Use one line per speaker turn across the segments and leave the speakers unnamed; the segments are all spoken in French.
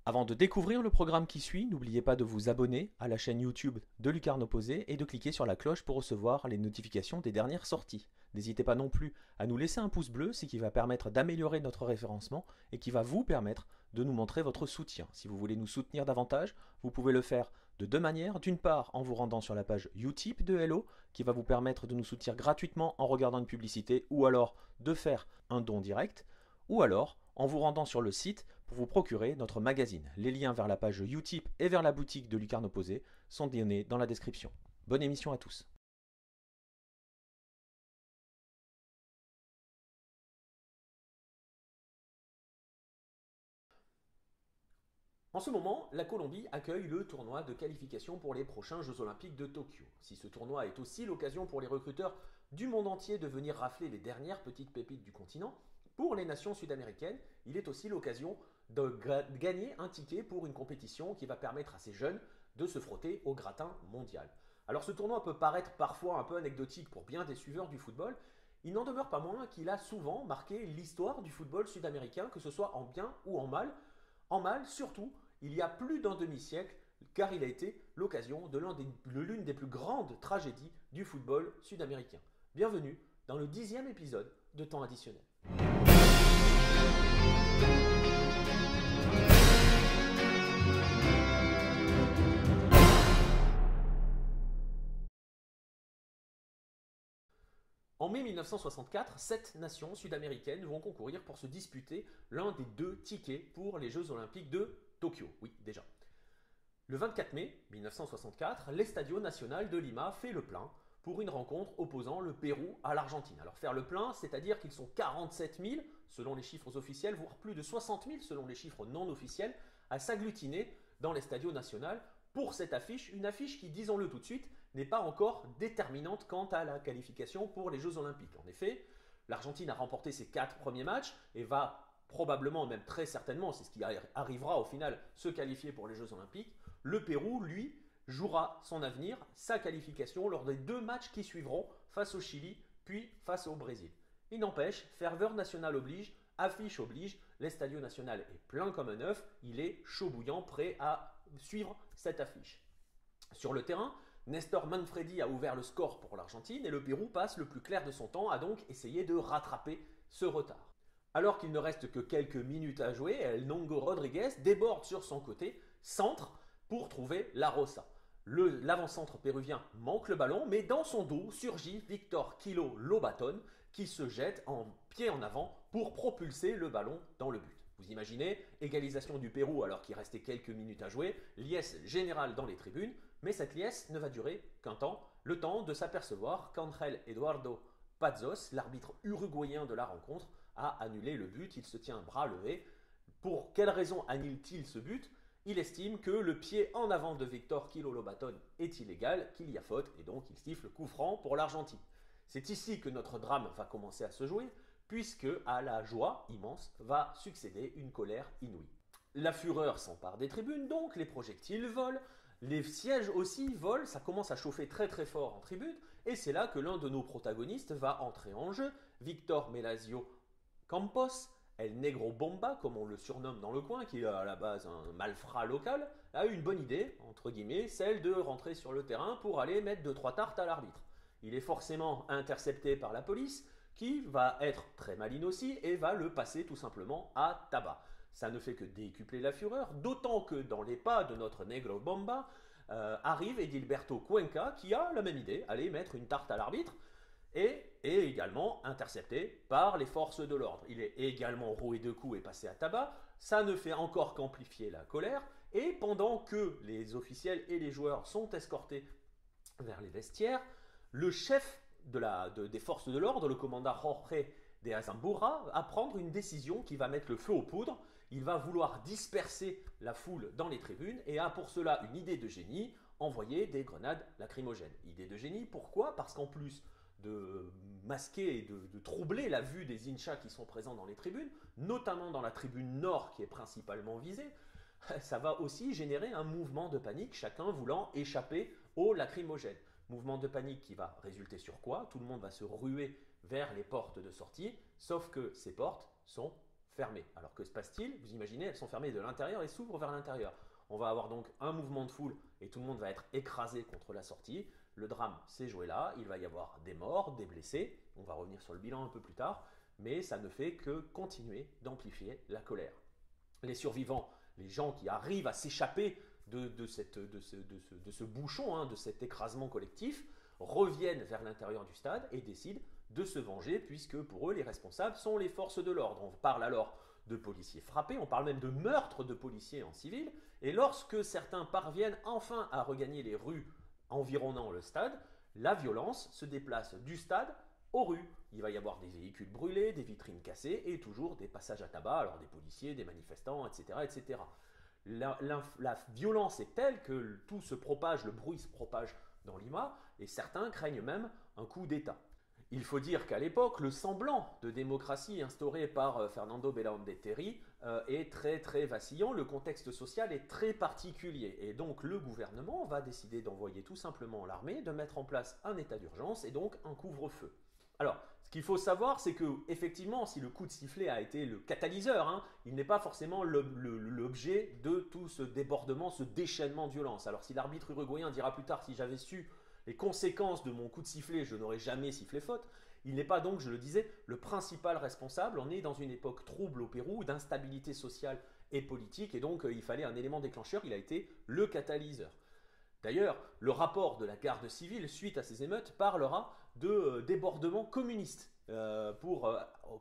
Avant de découvrir le programme qui suit, n'oubliez pas de vous abonner à la chaîne YouTube de Lucarne Opposée et de cliquer sur la cloche pour recevoir les notifications des dernières sorties. N'hésitez pas non plus à nous laisser un pouce bleu, ce qui va permettre d'améliorer notre référencement et qui va vous permettre de nous montrer votre soutien. Si vous voulez nous soutenir davantage, vous pouvez le faire de deux manières. D'une part, en vous rendant sur la page Utip de Hello, qui va vous permettre de nous soutenir gratuitement en regardant une publicité, ou alors de faire un don direct, ou alors en vous rendant sur le site pour vous procurer notre magazine. Les liens vers la page Utip et vers la boutique de Lucarne Opposée sont donnés dans la description. Bonne émission à tous. En ce moment, la Colombie accueille le tournoi de qualification pour les prochains Jeux Olympiques de Tokyo. Si ce tournoi est aussi l'occasion pour les recruteurs du monde entier de venir rafler les dernières petites pépites du continent, pour les nations sud-américaines, il est aussi l'occasion de gagner un ticket pour une compétition qui va permettre à ces jeunes de se frotter au gratin mondial. Alors ce tournoi peut paraître parfois un peu anecdotique pour bien des suiveurs du football, il n'en demeure pas moins qu'il a souvent marqué l'histoire du football sud-américain, que ce soit en bien ou en mal. En mal, surtout, il y a plus d'un demi-siècle, car il a été l'occasion de l'une des plus grandes tragédies du football sud-américain. Bienvenue dans le 10e épisode de Temps additionnel. En mai 1964, 7 nations sud-américaines vont concourir pour se disputer l'un des deux tickets pour les Jeux Olympiques de Tokyo. Oui, déjà. Le 24 mai 1964, l'Estadio Nacional de Lima fait le plein pour une rencontre opposant le Pérou à l'Argentine. Alors faire le plein, c'est-à-dire qu'ils sont 47 000 selon les chiffres officiels, voire plus de 60 000 selon les chiffres non officiels, à s'agglutiner dans l'Estadio Nacional pour cette affiche, une affiche qui, disons-le tout de suite, n'est pas encore déterminante quant à la qualification pour les Jeux Olympiques. En effet, l'Argentine a remporté ses 4 premiers matchs et va probablement, même très certainement, c'est ce qui arrivera au final, se qualifier pour les Jeux Olympiques. Le Pérou, lui, jouera son avenir, sa qualification lors des 2 matchs qui suivront face au Chili puis face au Brésil. Il n'empêche, ferveur nationale oblige, affiche oblige, l'Estadio Nacional est plein comme un œuf, il est chaud bouillant, prêt à suivre cette affiche. Sur le terrain, Nestor Manfredi a ouvert le score pour l'Argentine et le Pérou passe le plus clair de son temps à donc essayer de rattraper ce retard. Alors qu'il ne reste que quelques minutes à jouer, El Nongo Rodriguez déborde sur son côté, centre pour trouver la Rosa. L'avant-centre péruvien manque le ballon, mais dans son dos surgit Victor Kilo Lobaton qui se jette en pied en avant pour propulser le ballon dans le but. Vous imaginez, égalisation du Pérou alors qu'il restait quelques minutes à jouer, liesse générale dans les tribunes, mais cette liesse ne va durer qu'un temps, le temps de s'apercevoir qu'Angel Eduardo Pazos, l'arbitre uruguayen de la rencontre, a annulé le but, il se tient bras levés. Pour quelle raison annule-t-il ce but? Il estime que le pied en avant de Victor Kilo Lobaton est illégal, qu'il y a faute, et donc il siffle coup franc pour l'Argentine. C'est ici que notre drame va commencer à se jouer, puisque à la joie immense va succéder une colère inouïe. La fureur s'empare des tribunes, donc les projectiles volent, les sièges aussi volent, ça commence à chauffer très très fort en tribune, et c'est là que l'un de nos protagonistes va entrer en jeu, Victor Melasio Campos, El Negro Bomba, comme on le surnomme dans le coin, qui est à la base un malfrat local, a eu une bonne idée, entre guillemets, celle de rentrer sur le terrain pour aller mettre 2-3 tartes à l'arbitre. Il est forcément intercepté par la police, qui va être très maligne aussi et va le passer tout simplement à tabac. Ça ne fait que décupler la fureur, d'autant que dans les pas de notre Negro Bomba arrive Edilberto Cuenca qui a la même idée, aller mettre une tarte à l'arbitre et est également intercepté par les forces de l'ordre. Il est également roué de coups et passé à tabac, ça ne fait encore qu'amplifier la colère et pendant que les officiels et les joueurs sont escortés vers les vestiaires, le chef des forces de l'ordre, le commandant Jorge de Azambura, va prendre une décision qui va mettre le feu aux poudres. Il va vouloir disperser la foule dans les tribunes et a pour cela une idée de génie, envoyer des grenades lacrymogènes. Idée de génie, pourquoi? Parce qu'en plus de masquer et de troubler la vue des Inchas qui sont présents dans les tribunes, notamment dans la tribune nord qui est principalement visée, ça va aussi générer un mouvement de panique, chacun voulant échapper aux lacrymogènes. Mouvement de panique qui va résulter sur quoi? Tout le monde va se ruer vers les portes de sortie, sauf que ces portes sont fermées. Alors que se passe-t-il? Vous imaginez, elles sont fermées de l'intérieur et s'ouvrent vers l'intérieur. On va avoir donc un mouvement de foule et tout le monde va être écrasé contre la sortie. Le drame s'est joué là, il va y avoir des morts, des blessés. On va revenir sur le bilan un peu plus tard, mais ça ne fait que continuer d'amplifier la colère. Les survivants, les gens qui arrivent à s'échapper de ce bouchon, de cet écrasement collectif, reviennent vers l'intérieur du stade et décident de se venger puisque pour eux les responsables sont les forces de l'ordre. On parle alors de policiers frappés, on parle même de meurtre de policiers en civil, et lorsque certains parviennent enfin à regagner les rues environnant le stade, la violence se déplace du stade aux rues. Il va y avoir des véhicules brûlés, des vitrines cassées et toujours des passages à tabac, alors des policiers, des manifestants, etc. etc. La violence est telle que tout se propage, le bruit se propage dans Lima et certains craignent même un coup d'État. Il faut dire qu'à l'époque, le semblant de démocratie instauré par Fernando Belaúnde Terry est très vacillant. Le contexte social est très particulier et donc le gouvernement va décider d'envoyer tout simplement l'armée, de mettre en place un état d'urgence et donc un couvre-feu. Alors, ce qu'il faut savoir, c'est que effectivement, si le coup de sifflet a été le catalyseur, il n'est pas forcément l'objet de tout ce débordement, ce déchaînement de violence. Alors, si l'arbitre uruguayen dira plus tard, si j'avais su les conséquences de mon coup de sifflet, je n'aurais jamais sifflé faute, il n'est pas donc, je le disais, le principal responsable. On est dans une époque trouble au Pérou, d'instabilité sociale et politique, et donc il fallait un élément déclencheur, il a été le catalyseur. D'ailleurs, le rapport de la garde civile suite à ces émeutes parlera de débordements communistes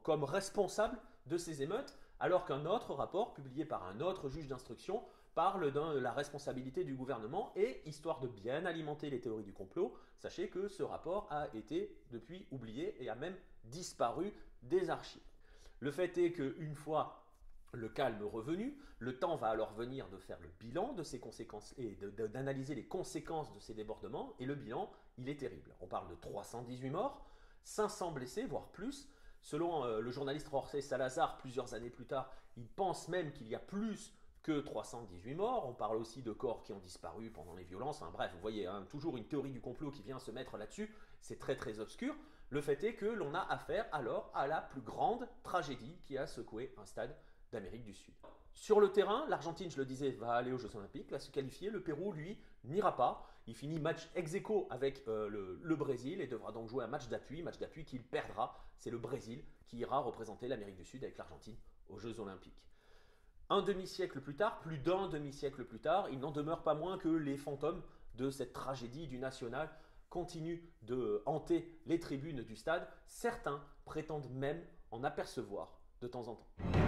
comme responsable de ces émeutes, alors qu'un autre rapport, publié par un autre juge d'instruction, parle de la responsabilité du gouvernement et, histoire de bien alimenter les théories du complot, sachez que ce rapport a été depuis oublié et a même disparu des archives. Le fait est qu'une fois le calme revenu, le temps va alors venir de faire le bilan de ces conséquences et d'analyser les conséquences de ces débordements, et le bilan, il est terrible. On parle de 318 morts, 500 blessés, voire plus. Selon le journaliste Jorge Salazar, plusieurs années plus tard, il pense même qu'il y a plus que 318 morts. On parle aussi de corps qui ont disparu pendant les violences. Enfin, bref, vous voyez, toujours une théorie du complot qui vient se mettre là-dessus. C'est très obscur. Le fait est que l'on a affaire alors à la plus grande tragédie qui a secoué un stade d'Amérique du Sud. Sur le terrain, l'Argentine, je le disais, va aller aux Jeux Olympiques, va se qualifier. Le Pérou, lui, n'ira pas. Il finit match ex-aequo avec le Brésil et devra donc jouer un match d'appui qu'il perdra. C'est le Brésil qui ira représenter l'Amérique du Sud avec l'Argentine aux Jeux Olympiques. Un demi-siècle plus tard, plus d'un demi-siècle plus tard, il n'en demeure pas moins que les fantômes de cette tragédie du national continuent de hanter les tribunes du stade. Certains prétendent même en apercevoir de temps en temps.